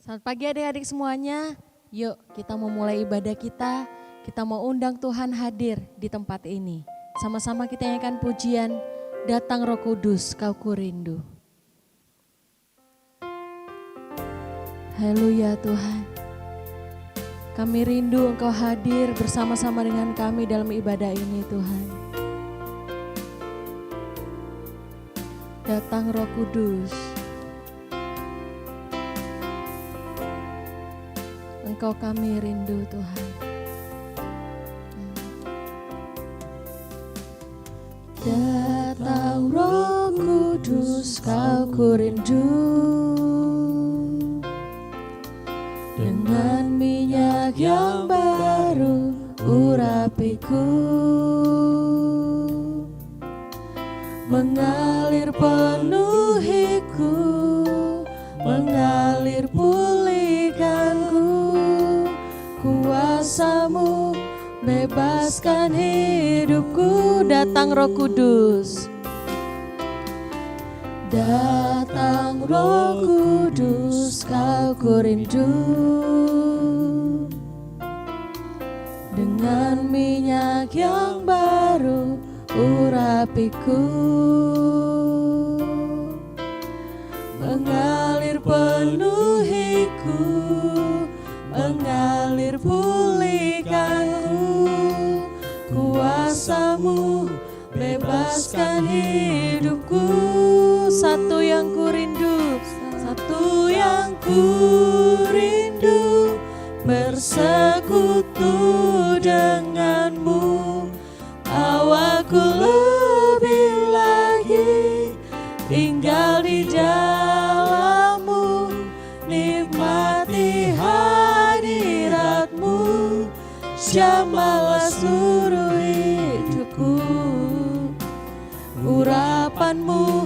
Selamat pagi adik-adik semuanya. Yuk kita mau mulai ibadah kita. Kita mau undang Tuhan hadir di tempat ini. Sama-sama kita nyanyikan pujian, Datang Roh Kudus, Kau Kurindu. Haleluya Tuhan. Kami rindu Engkau hadir bersama-sama dengan kami dalam ibadah ini Tuhan. Datang Roh Kudus. Engkau kami rindu Tuhan. Datang Roh Kudus, Kau kurindu. Dengan minyak yang baru urapiku, mengalir penuhiku, mengalir pulihkanku. Kuasa-Mu bebaskan hidupku. Datang Roh Kudus. Datang Roh Kudus, Kau kurindu. Dengan minyak yang baru urapiku, mengalir penuhiku, mengalir pulihkanku. Kuasa-Mu bebaskan hidupku. Satu yang kurindu, satu yang kurindu, bersekutu denganmu. Awakku lebih lagi tinggal di dalam-Mu, nikmati hadirat-Mu, jamahlah seluruh hidupku. Urapan-Mu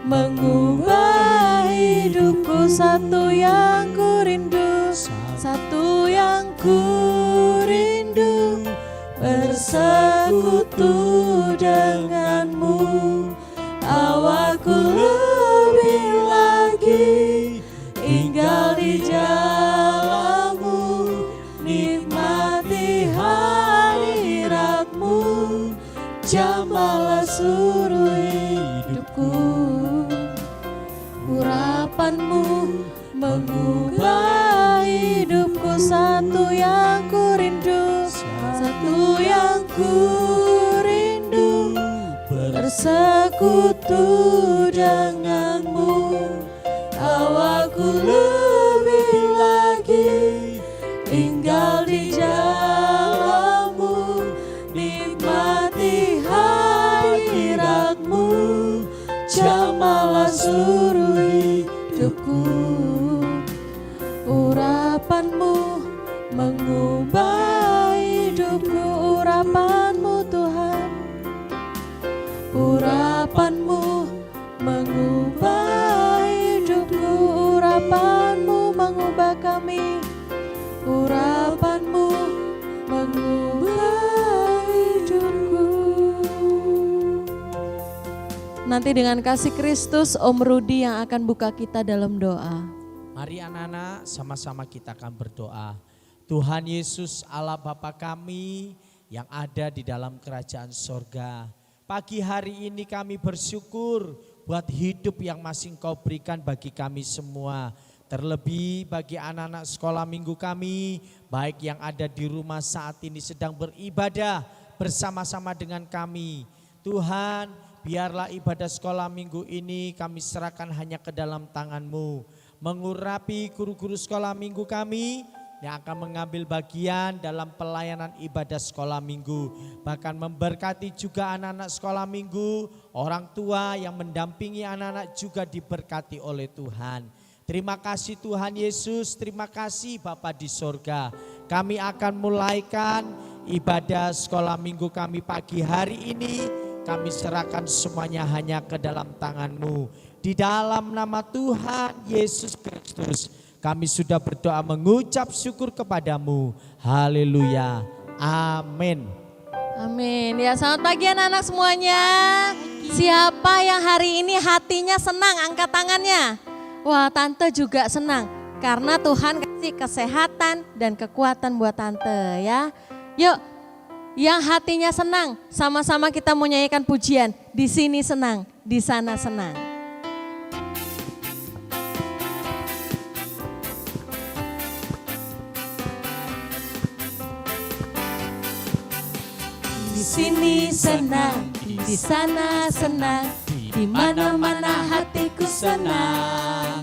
mengubah hidupku. Satu yang kurindu, satu yang kurindu, bersekutu denganmu. Awakku lebih lagi tinggal di dalam-Mu, nikmati hadirat-Mu, jamahlah seluruh hidupku. Urapan-Mu mengubah hidupku. Satu yang kurindu, satu yang kurindu, bersekutu denganmu. Awakku lebih lagi tinggal di dalam-Mu, nikmati hadirat-Mu, jamahlah seluruh hidupku. Urapan-Mu mengubah hidupku. Urapan-Mu Tuhan, urapan-Mu mengubah hidupku. Urapan-Mu mengubah kami. Urapan-Mu mengubah hidupku. Nanti dengan kasih Kristus Om Rudi yang akan buka kita dalam doa. Mari anak-anak sama-sama kita akan berdoa. Tuhan Yesus Allah Bapa kami yang ada di dalam kerajaan sorga. Pagi hari ini kami bersyukur buat hidup yang masih Engkau berikan bagi kami semua. Terlebih bagi anak-anak sekolah minggu kami, baik yang ada di rumah saat ini sedang beribadah bersama-sama dengan kami. Tuhan, biarlah ibadah sekolah minggu ini kami serahkan hanya ke dalam tangan-Mu. Mengurapi guru-guru sekolah minggu kami yang akan mengambil bagian dalam pelayanan ibadah sekolah minggu. Bahkan memberkati juga anak-anak sekolah minggu, orang tua yang mendampingi anak-anak juga diberkati oleh Tuhan. Terima kasih Tuhan Yesus, terima kasih Bapa di sorga. Kami akan mulaikan ibadah sekolah minggu kami pagi hari ini. Kami serahkan semuanya hanya ke dalam tangan-Mu. Di dalam nama Tuhan Yesus Kristus kami sudah berdoa mengucap syukur kepadamu. Haleluya. Amin. Amin. Ya, selamat pagi anak-anak semuanya. Siapa yang hari ini hatinya senang? Angkat tangannya. Wah, tante juga senang. karena Tuhan kasih kesehatan dan kekuatan buat tante ya. Yuk, yang hatinya senang, sama-sama kita mau nyanyikan pujian. Di sini senang, di sana senang. Di sini senang, di sana senang, di mana-mana hatiku senang.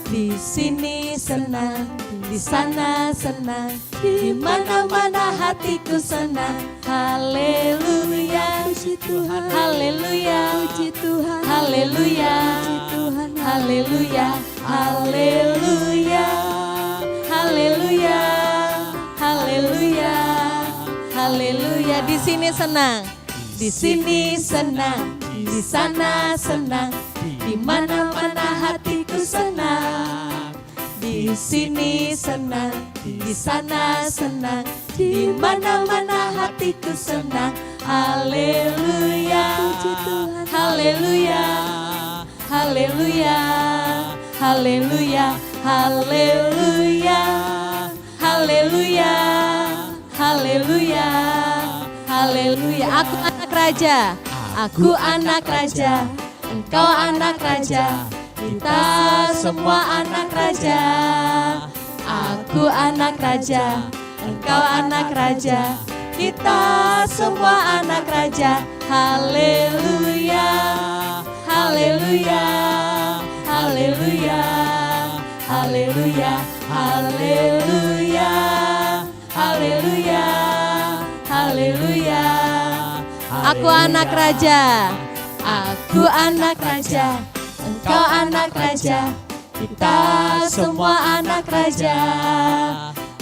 Di sini senang, di sana senang, di mana-mana hatiku senang. Haleluya, puji Tuhan, haleluya, puji Tuhan, haleluya, puji Tuhan, haleluya, haleluya, haleluya, haleluya, haleluya. Di sini senang, di sini senang, di sana senang, di mana-mana hatiku senang. Di sini senang, di sana senang, di mana-mana hatiku senang. Haleluya, puji Tuhan, haleluya, haleluya, haleluya, haleluya, haleluya, haleluya, haleluya. Aku anak raja, aku anak raja, engkau anak raja, kita semua anak raja. Aku anak raja, engkau anak raja, kita semua anak raja. Haleluya, haleluya, haleluya, haleluya, haleluya, haleluya, haleluya. Aku anak raja, aku anak raja, engkau anak raja, kita semua anak raja.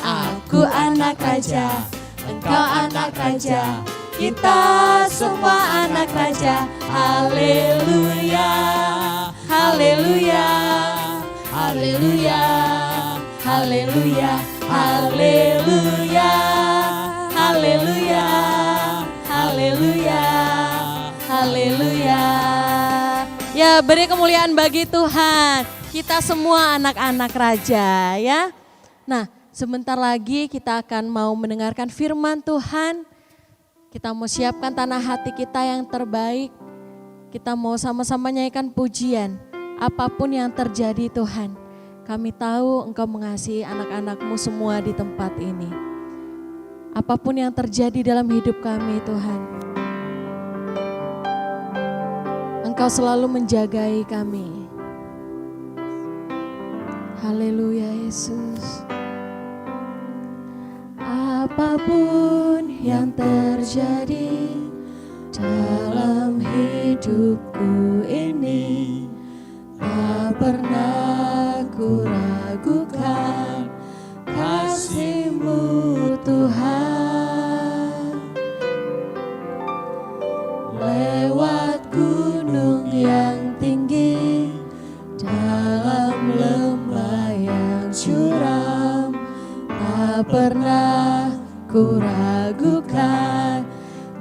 Aku anak raja, engkau anak raja, kita semua anak raja. Haleluya, haleluya, haleluya, haleluya, haleluya, haleluya, haleluya, haleluya. Ya, beri kemuliaan bagi Tuhan. Kita semua anak-anak raja ya. Nah, sebentar lagi kita akan mau mendengarkan firman Tuhan. Kita mau siapkan tanah hati kita yang terbaik. Kita mau sama-sama nyanyikan pujian. Apapun yang terjadi Tuhan, kami tahu Engkau mengasihi anak-anak-Mu semua di tempat ini. Apapun yang terjadi dalam hidup kami Tuhan, Engkau selalu menjagai kami. Haleluya Yesus. Apapun yang terjadi dalam hidupku ini, tak pernah ku ragukan kasih-Mu Tuhan. Lewat gunung yang tinggi, dalam lembah yang curam, tak pernah ku ragukan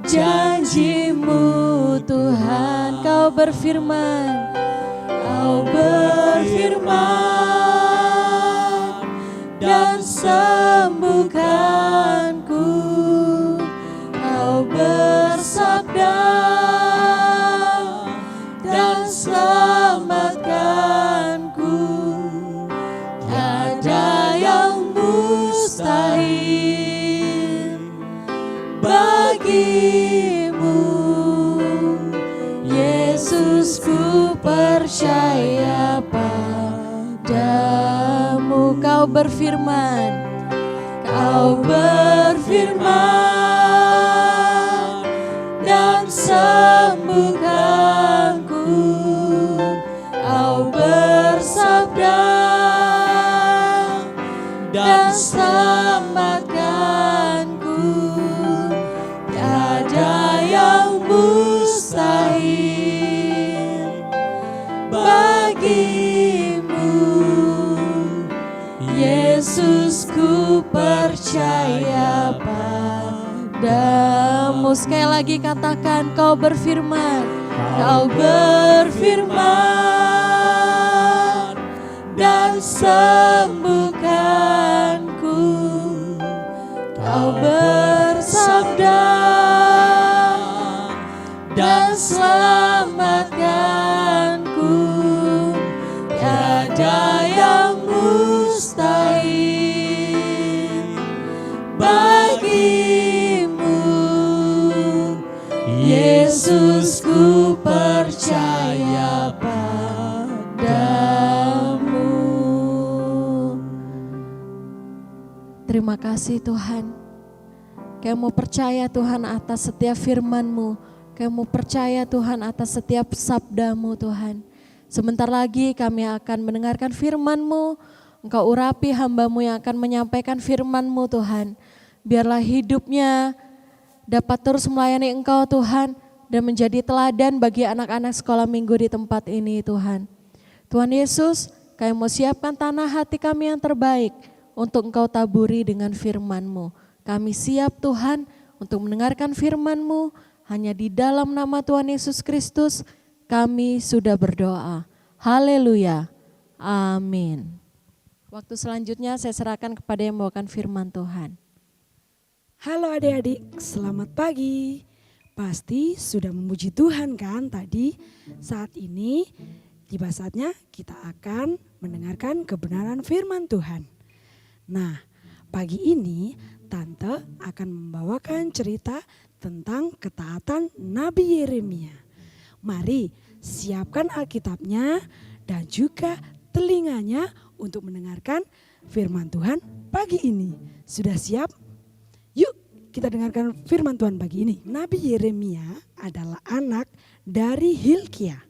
janji-Mu Tuhan. Kau berfirman, Kau berfirman dan sembuhkanku. Kau bersabda dan selamatkanku. Tiada yang mustahil bagi-Mu, Yesus. Ku percaya padamu. Kau berfirman, Kau berfirman dan sembuhkanku. Kau bersabda dan selamatkanku. Tiada yang mustahil bagi-Mu, Yesus. Ku percaya padamu. Sekali lagi katakan, Kau berfirman, Kau berfirman dan sembuhkanku. Kau bersabda dan selamatkanku. Tiada yang mustahil bagimu. Yesus, ku percaya padamu. Terima kasih Tuhan. Kami mau percaya Tuhan atas setiap firman-Mu. Kami mau percaya Tuhan atas setiap sabda-Mu Tuhan. Sebentar lagi kami akan mendengarkan firman-Mu. Engkau urapi hamba-Mu yang akan menyampaikan firman-Mu Tuhan. Biarlah hidupnya dapat terus melayani Engkau Tuhan. Dan menjadi teladan bagi anak-anak sekolah minggu di tempat ini Tuhan. Tuhan Yesus, kami mau siapkan tanah hati kami yang terbaik untuk Engkau taburi dengan firman-Mu. Kami siap Tuhan untuk mendengarkan firman-Mu. Hanya di dalam nama Tuhan Yesus Kristus kami sudah berdoa. Haleluya. Amin. Waktu selanjutnya saya serahkan kepada yang membawakan firman Tuhan. Halo adik-adik, selamat pagi. Pasti sudah memuji Tuhan kan tadi? Saat ini tiba saatnya kita akan mendengarkan kebenaran firman Tuhan. Nah, pagi ini Tante akan membawakan cerita tentang ketaatan Nabi Yeremia. Mari siapkan Alkitabnya dan juga telinganya untuk mendengarkan firman Tuhan pagi ini. Sudah siap? Yuk kita dengarkan firman Tuhan pagi ini. Nabi Yeremia adalah anak dari Hilkia,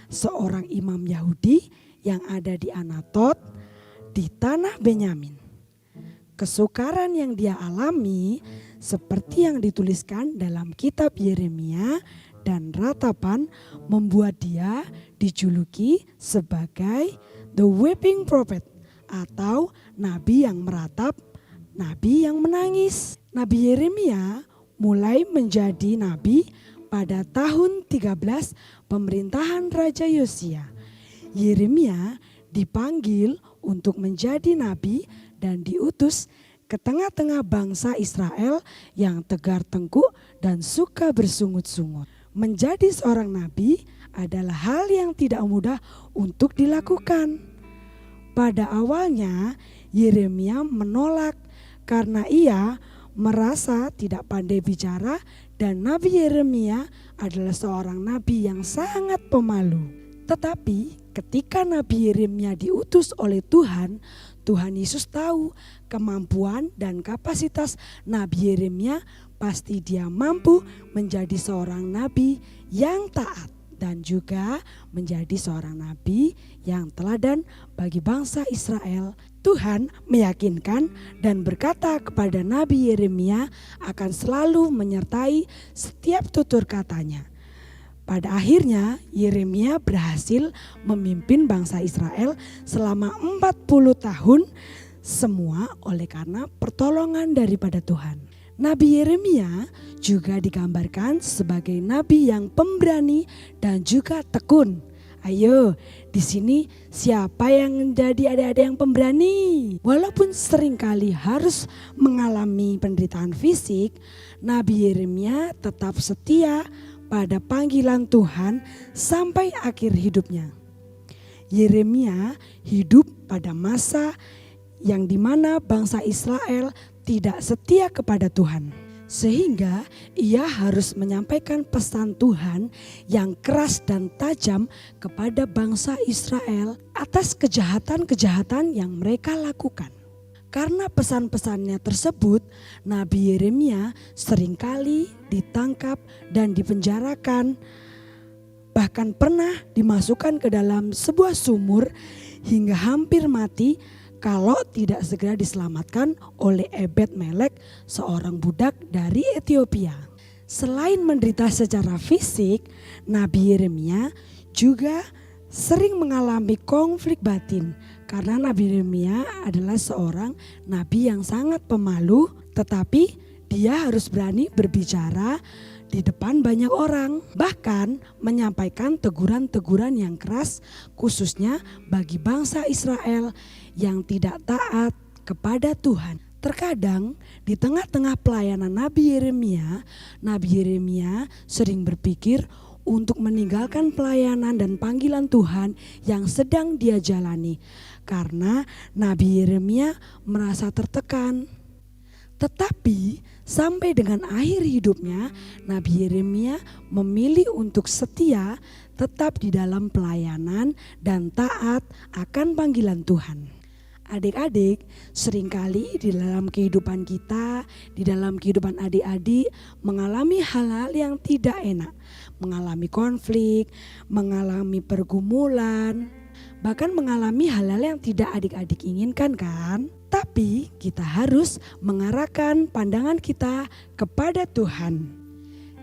seorang imam Yahudi yang ada di Anatot di tanah Benyamin. Kesukaran yang dia alami seperti yang dituliskan dalam kitab Yeremia dan Ratapan membuat dia dijuluki sebagai the weeping prophet atau nabi yang meratap, nabi yang menangis. Nabi Yeremia mulai menjadi nabi pada tahun 13 pemerintahan Raja Yosia. Yeremia dipanggil untuk menjadi nabi dan diutus ke tengah-tengah bangsa Israel yang tegar tengkuk dan suka bersungut-sungut. Menjadi seorang nabi adalah hal yang tidak mudah untuk dilakukan. Pada awalnya Yeremia menolak karena ia merasa tidak pandai bicara dan Nabi Yeremia adalah seorang nabi yang sangat pemalu. Tetapi ketika Nabi Yeremia diutus oleh Tuhan, Tuhan Yesus tahu kemampuan dan kapasitas Nabi Yeremia, pasti dia mampu menjadi seorang nabi yang taat dan juga menjadi seorang nabi yang teladan bagi bangsa Israel. Tuhan meyakinkan dan berkata kepada Nabi Yeremia akan selalu menyertai setiap tutur katanya. Pada akhirnya Yeremia berhasil memimpin bangsa Israel selama 40 tahun, semua oleh karena pertolongan daripada Tuhan. Nabi Yeremia juga digambarkan sebagai nabi yang pemberani dan juga tekun. Ayo, di sini siapa yang menjadi adik-adik yang pemberani? Walaupun seringkali harus mengalami penderitaan fisik, Nabi Yeremia tetap setia pada panggilan Tuhan sampai akhir hidupnya. Yeremia hidup pada masa yang dimana bangsa Israel tidak setia kepada Tuhan. Sehingga ia harus menyampaikan pesan Tuhan yang keras dan tajam kepada bangsa Israel atas kejahatan-kejahatan yang mereka lakukan. Karena pesan-pesannya tersebut, Nabi Yeremia seringkali ditangkap dan dipenjarakan. Bahkan pernah dimasukkan ke dalam sebuah sumur hingga hampir mati kalau tidak segera diselamatkan oleh Ebed Melek, seorang budak dari Ethiopia. Selain menderita secara fisik, Nabi Yeremia juga sering mengalami konflik batin. Karena Nabi Yeremia adalah seorang nabi yang sangat pemalu, tetapi dia harus berani berbicara di depan banyak orang, bahkan menyampaikan teguran-teguran yang keras khususnya bagi bangsa Israel yang tidak taat kepada Tuhan. Terkadang di tengah-tengah pelayanan Nabi Yeremia sering berpikir untuk meninggalkan pelayanan dan panggilan Tuhan yang sedang dia jalani karena Nabi Yeremia merasa tertekan. Tetapi sampai dengan akhir hidupnya, Nabi Yeremia memilih untuk setia tetap di dalam pelayanan dan taat akan panggilan Tuhan. Adik-adik, seringkali di dalam kehidupan kita, di dalam kehidupan adik-adik mengalami hal-hal yang tidak enak, mengalami konflik, mengalami pergumulan, bahkan mengalami hal-hal yang tidak adik-adik inginkan kan? Tapi kita harus mengarahkan pandangan kita kepada Tuhan.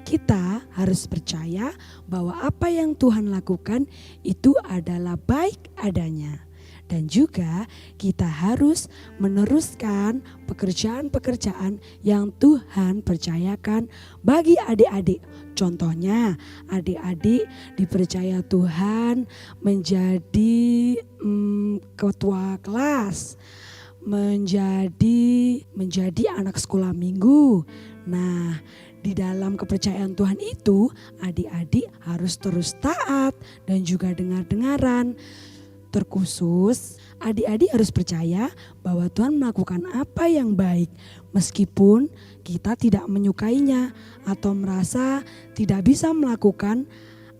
Kita harus percaya bahwa apa yang Tuhan lakukan itu adalah baik adanya. Dan juga kita harus meneruskan pekerjaan-pekerjaan yang Tuhan percayakan bagi adik-adik. Contohnya adik-adik dipercaya Tuhan menjadi ketua kelas, menjadi anak sekolah minggu. Nah, di dalam kepercayaan Tuhan itu adik-adik harus terus taat dan juga dengar-dengaran. Terkhusus adik-adik harus percaya bahwa Tuhan melakukan apa yang baik meskipun kita tidak menyukainya atau merasa tidak bisa melakukan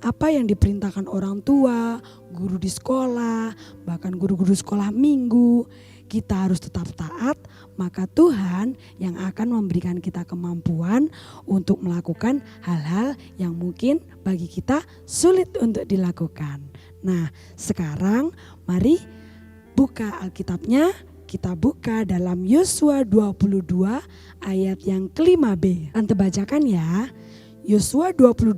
apa yang diperintahkan orang tua, guru di sekolah, bahkan guru-guru sekolah minggu. Kita harus tetap taat, maka Tuhan yang akan memberikan kita kemampuan untuk melakukan hal-hal yang mungkin bagi kita sulit untuk dilakukan. Nah, sekarang mari buka Alkitabnya. Kita buka dalam Yosua 22 ayat yang ke-5b. Tante bacakan ya. Yosua 22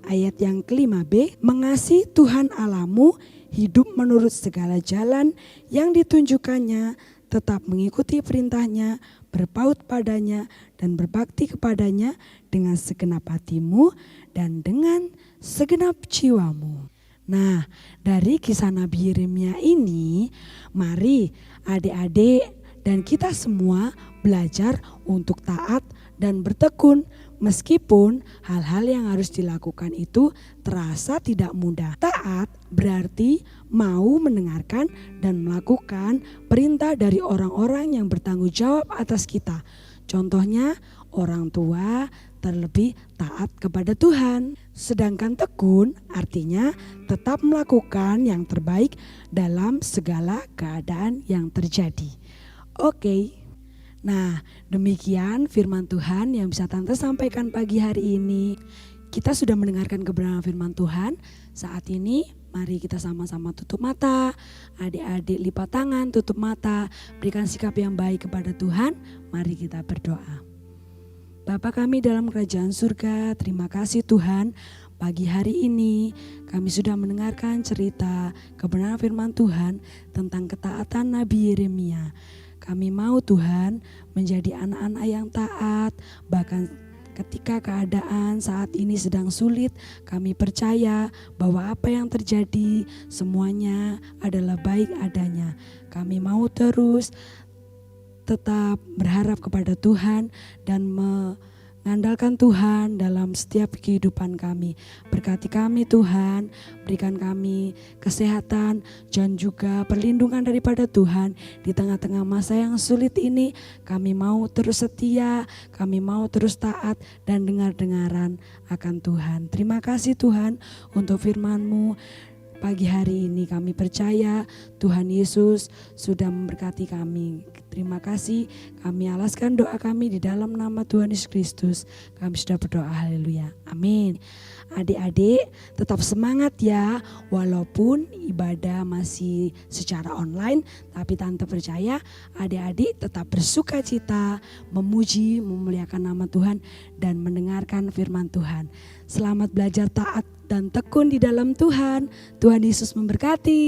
ayat yang ke-5b. Mengasihi Tuhan Allahmu, hidup menurut segala jalan yang ditunjukkannya, tetap mengikuti perintahnya, berpaut padanya dan berbakti kepadanya dengan segenap hatimu dan dengan segenap jiwamu. Nah, dari kisah Nabi Yeremia ini, mari adik-adik dan kita semua belajar untuk taat dan bertekun meskipun hal-hal yang harus dilakukan itu terasa tidak mudah. Taat berarti mau mendengarkan dan melakukan perintah dari orang-orang yang bertanggung jawab atas kita. Contohnya orang tua, terlebih taat kepada Tuhan. Sedangkan tekun artinya tetap melakukan yang terbaik dalam segala keadaan yang terjadi. Oke. Nah, demikian firman Tuhan yang bisa Tante sampaikan pagi hari ini. Kita sudah mendengarkan kebenaran firman Tuhan. Saat ini mari kita sama-sama tutup mata. Adik-adik lipat tangan, tutup mata. Berikan sikap yang baik kepada Tuhan. Mari kita berdoa. Bapa kami dalam kerajaan surga, terima kasih Tuhan. Pagi hari ini kami sudah mendengarkan cerita kebenaran firman Tuhan tentang ketaatan Nabi Yeremia. Kami mau Tuhan menjadi anak-anak yang taat, bahkan ketika keadaan saat ini sedang sulit, kami percaya bahwa apa yang terjadi semuanya adalah baik adanya. Kami mau terus tetap berharap kepada Tuhan dan mengandalkan Tuhan dalam setiap kehidupan kami. Berkati kami Tuhan, berikan kami kesehatan dan juga perlindungan daripada Tuhan. Di tengah-tengah masa yang sulit ini kami mau terus setia, kami mau terus taat dan dengar-dengaran akan Tuhan. Terima kasih Tuhan untuk firman-Mu. Pagi hari ini kami percaya Tuhan Yesus sudah memberkati kami. Terima kasih, kami alaskan doa kami di dalam nama Tuhan Yesus Kristus. Kami sudah berdoa, haleluya, amin. Adik-adik tetap semangat ya, walaupun ibadah masih secara online, tapi Tante percaya adik-adik tetap bersuka cita, memuji, memuliakan nama Tuhan dan mendengarkan firman Tuhan. Selamat belajar taat dan tekun di dalam Tuhan. Tuhan Yesus memberkati.